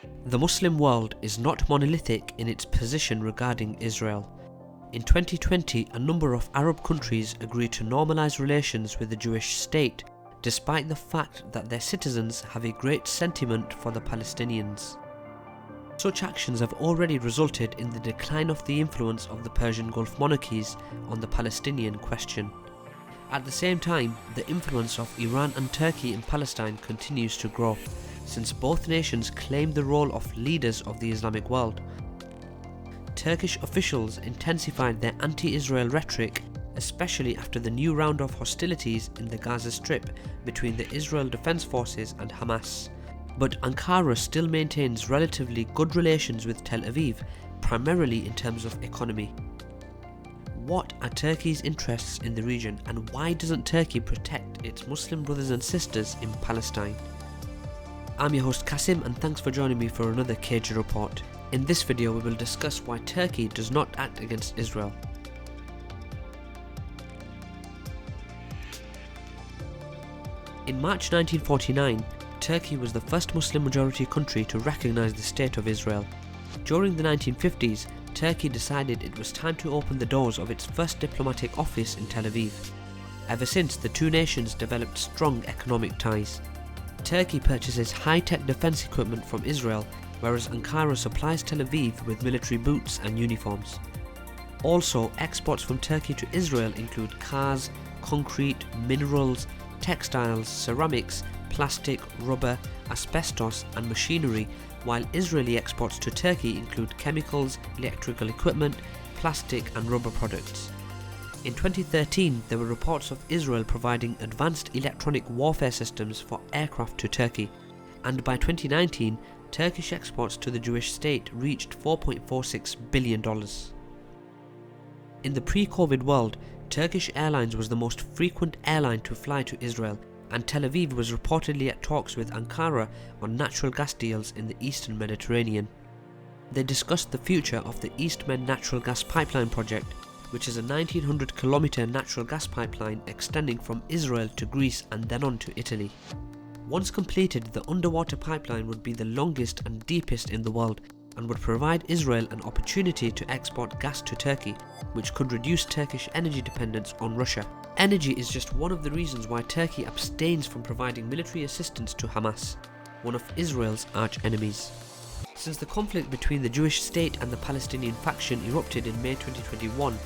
The Muslim world is not monolithic in its position regarding Israel. In 2020, a number of Arab countries agreed to normalize relations with the Jewish state, despite the fact that their citizens have a great sentiment for the Palestinians. Such actions have already resulted in the decline of the influence of the Persian Gulf monarchies on the Palestinian question. At the same time, the influence of Iran and Turkey in Palestine continues to grow, since both nations claim the role of leaders of the Islamic world. Turkish officials intensified their anti-Israel rhetoric, especially after the new round of hostilities in the Gaza Strip between the Israel Defense Forces and Hamas. But Ankara still maintains relatively good relations with Tel Aviv, primarily in terms of economy. What are Turkey's interests in the region, and why doesn't Turkey protect its Muslim brothers and sisters in Palestine? I'm your host Kasim, and thanks for joining me for another KG report. In this video we will discuss why Turkey does not act against Israel. In March 1949, Turkey was the first Muslim majority country to recognize the State of Israel. During the 1950s, Turkey decided it was time to open the doors of its first diplomatic office in Tel Aviv. Ever since, the two nations developed strong economic ties. Turkey purchases high-tech defense equipment from Israel, whereas Ankara supplies Tel Aviv with military boots and uniforms. Also, exports from Turkey to Israel include cars, concrete, minerals, textiles, ceramics, plastic, rubber, asbestos and machinery, while Israeli exports to Turkey include chemicals, electrical equipment, plastic and rubber products. In 2013, there were reports of Israel providing advanced electronic warfare systems for aircraft to Turkey, and by 2019, Turkish exports to the Jewish state reached $4.46 billion. In the pre-COVID world, Turkish Airlines was the most frequent airline to fly to Israel, and Tel Aviv was reportedly at talks with Ankara on natural gas deals in the Eastern Mediterranean. They discussed the future of the East Med natural gas pipeline project, which is a 1900-kilometre natural gas pipeline extending from Israel to Greece and then on to Italy. Once completed, the underwater pipeline would be the longest and deepest in the world and would provide Israel an opportunity to export gas to Turkey, which could reduce Turkish energy dependence on Russia. Energy is just one of the reasons why Turkey abstains from providing military assistance to Hamas, one of Israel's arch-enemies. Since the conflict between the Jewish state and the Palestinian faction erupted in May 2021,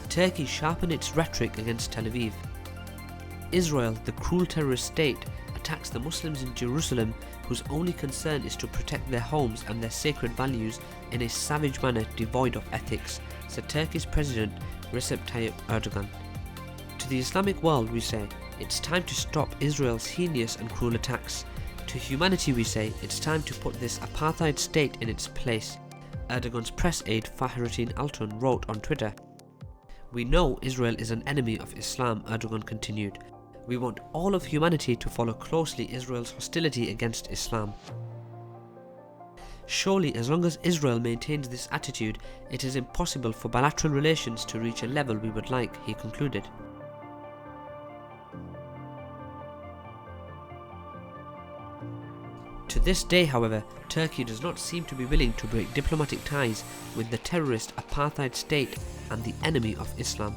Turkey sharpened its rhetoric against Tel Aviv. Israel, the cruel terrorist state, attacks the Muslims in Jerusalem whose only concern is to protect their homes and their sacred values in a savage manner devoid of ethics, said Turkey's President Recep Tayyip Erdogan. To the Islamic world we say, it's time to stop Israel's heinous and cruel attacks. To humanity we say, it's time to put this apartheid state in its place, Erdogan's press aide Fahrettin Altan wrote on Twitter. We know Israel is an enemy of Islam, Erdogan continued. We want all of humanity to follow closely Israel's hostility against Islam. Surely, as long as Israel maintains this attitude, it is impossible for bilateral relations to reach a level we would like, he concluded. To this day, however, Turkey does not seem to be willing to break diplomatic ties with the terrorist apartheid state and the enemy of Islam.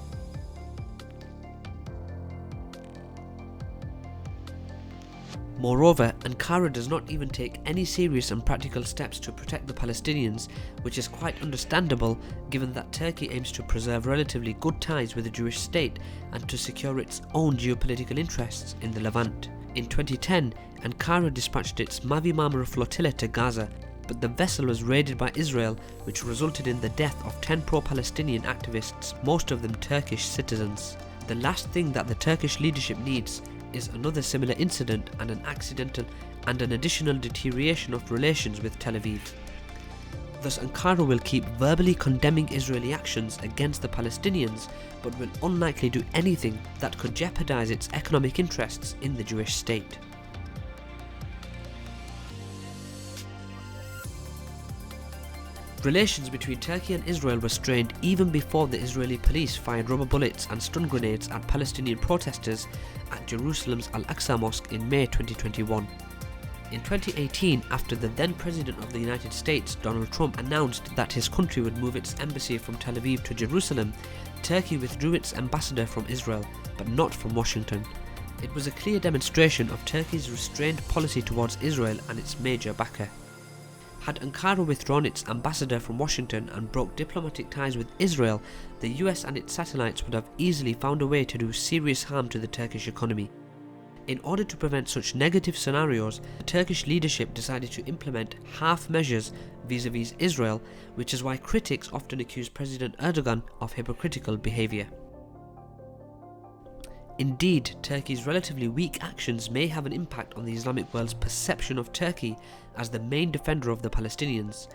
Moreover, Ankara does not even take any serious and practical steps to protect the Palestinians, which is quite understandable given that Turkey aims to preserve relatively good ties with the Jewish state and to secure its own geopolitical interests in the Levant. In 2010, Ankara dispatched its Mavi Marmara flotilla to Gaza, but the vessel was raided by Israel, which resulted in the death of 10 pro-Palestinian activists, most of them Turkish citizens. The last thing that the Turkish leadership needs is another similar incident and an accidental and an additional deterioration of relations with Tel Aviv. Thus, Ankara will keep verbally condemning Israeli actions against the Palestinians, but will unlikely do anything that could jeopardize its economic interests in the Jewish state. Relations between Turkey and Israel were strained even before the Israeli police fired rubber bullets and stun grenades at Palestinian protesters at Jerusalem's Al-Aqsa Mosque in May 2021. In 2018, after the then President of the United States, Donald Trump, announced that his country would move its embassy from Tel Aviv to Jerusalem, Turkey withdrew its ambassador from Israel, but not from Washington. It was a clear demonstration of Turkey's restrained policy towards Israel and its major backer. Had Ankara withdrawn its ambassador from Washington and broke diplomatic ties with Israel, the US and its satellites would have easily found a way to do serious harm to the Turkish economy. In order to prevent such negative scenarios, the Turkish leadership decided to implement half measures vis-à-vis Israel, which is why critics often accuse President Erdogan of hypocritical behaviour. Indeed, Turkey's relatively weak actions may have an impact on the Islamic world's perception of Turkey as the main defender of the Palestinians.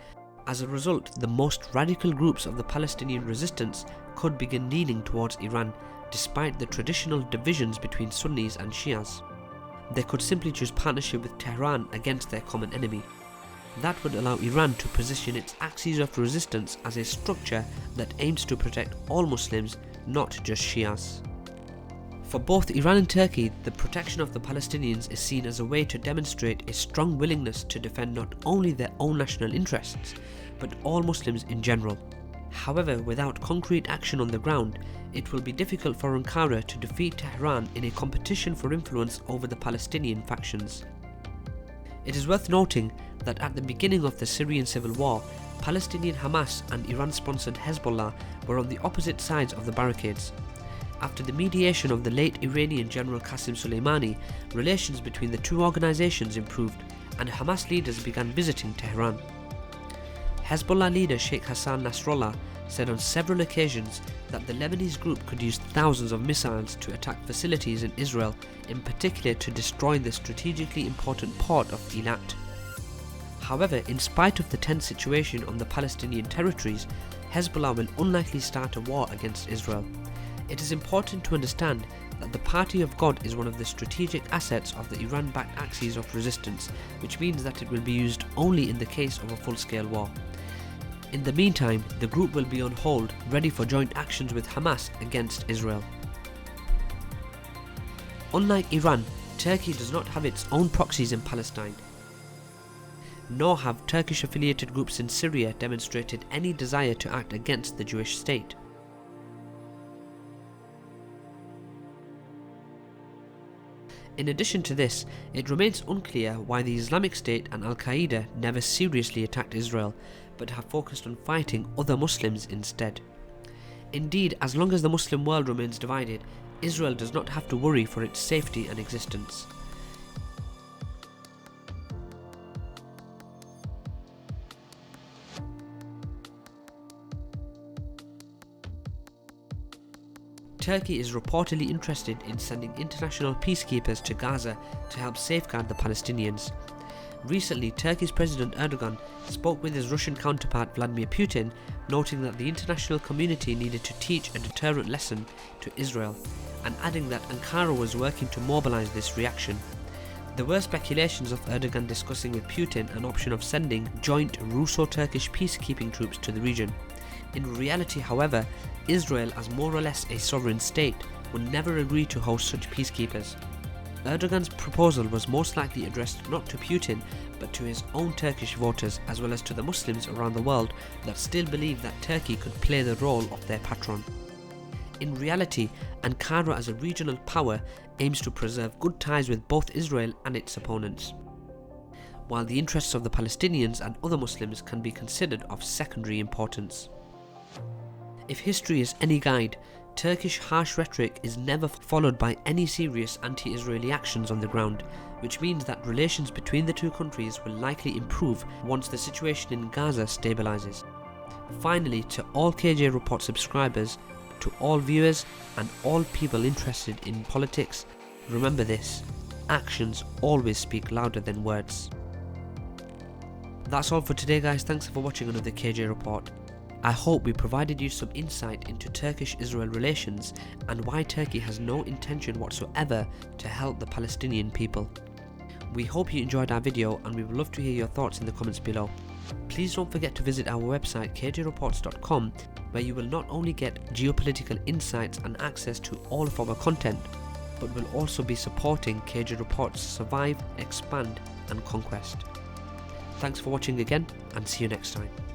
As a result, the most radical groups of the Palestinian resistance could begin leaning towards Iran, despite the traditional divisions between Sunnis and Shias. They could simply choose partnership with Tehran against their common enemy. That would allow Iran to position its axis of resistance as a structure that aims to protect all Muslims, not just Shias. For both Iran and Turkey, the protection of the Palestinians is seen as a way to demonstrate a strong willingness to defend not only their own national interests, but all Muslims in general. However, without concrete action on the ground, it will be difficult for Ankara to defeat Tehran in a competition for influence over the Palestinian factions. It is worth noting that at the beginning of the Syrian civil war, Palestinian Hamas and Iran-sponsored Hezbollah were on the opposite sides of the barricades. After the mediation of the late Iranian General Qasem Soleimani, relations between the two organizations improved, and Hamas leaders began visiting Tehran. Hezbollah leader Sheikh Hassan Nasrallah said on several occasions that the Lebanese group could use thousands of missiles to attack facilities in Israel, in particular to destroy the strategically important port of Eilat. However, in spite of the tense situation on the Palestinian territories, Hezbollah will unlikely start a war against Israel. It is important to understand that the Party of God is one of the strategic assets of the Iran-backed axis of resistance, which means that it will be used only in the case of a full-scale war. In the meantime, the group will be on hold, ready for joint actions with Hamas against Israel. Unlike Iran, Turkey does not have its own proxies in Palestine, nor have Turkish-affiliated groups in Syria demonstrated any desire to act against the Jewish state. In addition to this, it remains unclear why the Islamic State and Al-Qaeda never seriously attacked Israel, but have focused on fighting other Muslims instead. Indeed, as long as the Muslim world remains divided, Israel does not have to worry for its safety and existence. Turkey is reportedly interested in sending international peacekeepers to Gaza to help safeguard the Palestinians. Recently, Turkey's President Erdogan spoke with his Russian counterpart Vladimir Putin, noting that the international community needed to teach a deterrent lesson to Israel, and adding that Ankara was working to mobilize this reaction. There were speculations of Erdogan discussing with Putin an option of sending joint Russo-Turkish peacekeeping troops to the region. In reality, however, Israel, as more or less a sovereign state, would never agree to host such peacekeepers. Erdogan's proposal was most likely addressed not to Putin, but to his own Turkish voters, as well as to the Muslims around the world that still believe that Turkey could play the role of their patron. In reality, Ankara as a regional power aims to preserve good ties with both Israel and its opponents, while the interests of the Palestinians and other Muslims can be considered of secondary importance. If history is any guide, Turkish harsh rhetoric is never followed by any serious anti-Israeli actions on the ground, which means that relations between the two countries will likely improve once the situation in Gaza stabilizes. Finally, to all KJ Report subscribers, to all viewers and all people interested in politics, remember this: actions always speak louder than words. That's all for today, guys. Thanks for watching another KJ Report. I hope we provided you some insight into Turkish-Israel relations and why Turkey has no intention whatsoever to help the Palestinian people. We hope you enjoyed our video, and we would love to hear your thoughts in the comments below. Please don't forget to visit our website kjreports.com, where you will not only get geopolitical insights and access to all of our content, but will also be supporting KJ Report's survive, expand and conquest. Thanks for watching again, and see you next time.